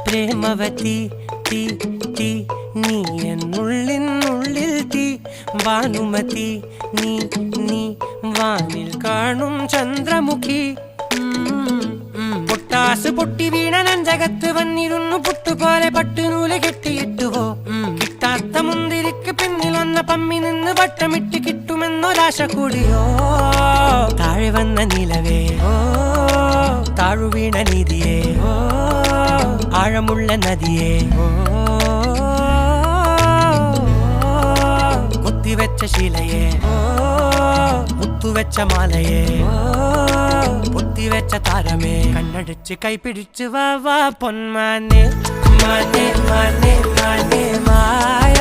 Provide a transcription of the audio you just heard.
പ്രേമവതി തീ തീ നീ എന്നുള്ളിൽ തീ ഭാനുമതി നീ നീ വാനിൽ കാണും ചന്ദ്രമുഖി പൊട്ടാസ് പൊട്ടി വീണ നഞ്ചകത്ത് വന്നിരുന്നു പുട്ടുപോലെ പട്ടുനൂല് കെട്ടിയിട്ടുവോ കിട്ടാത്ത മുന്തിരിക്ക് പിന്നിൽ വന്ന പമ്മി നിന്ന് വട്ടമിട്ട് കിട്ടുമെന്നൊരാശ കൂടിയോ താഴെ വന്ന നിലവേ ഓ താഴുവീണ നിധിയേ ഓ ആഴമുള്ള നദിയേ ഓ കൊത്തിവെച്ച ശിലയേ ഓ മുത്തുവെച്ച മാലയേ ഓ പൊത്തിവെച്ച താരമേ കണ്ണടിച്ച് കൈപിടിച്ച് വാ വാ പൊന്മാനെ മാനെ മാനെ മാനെ മായ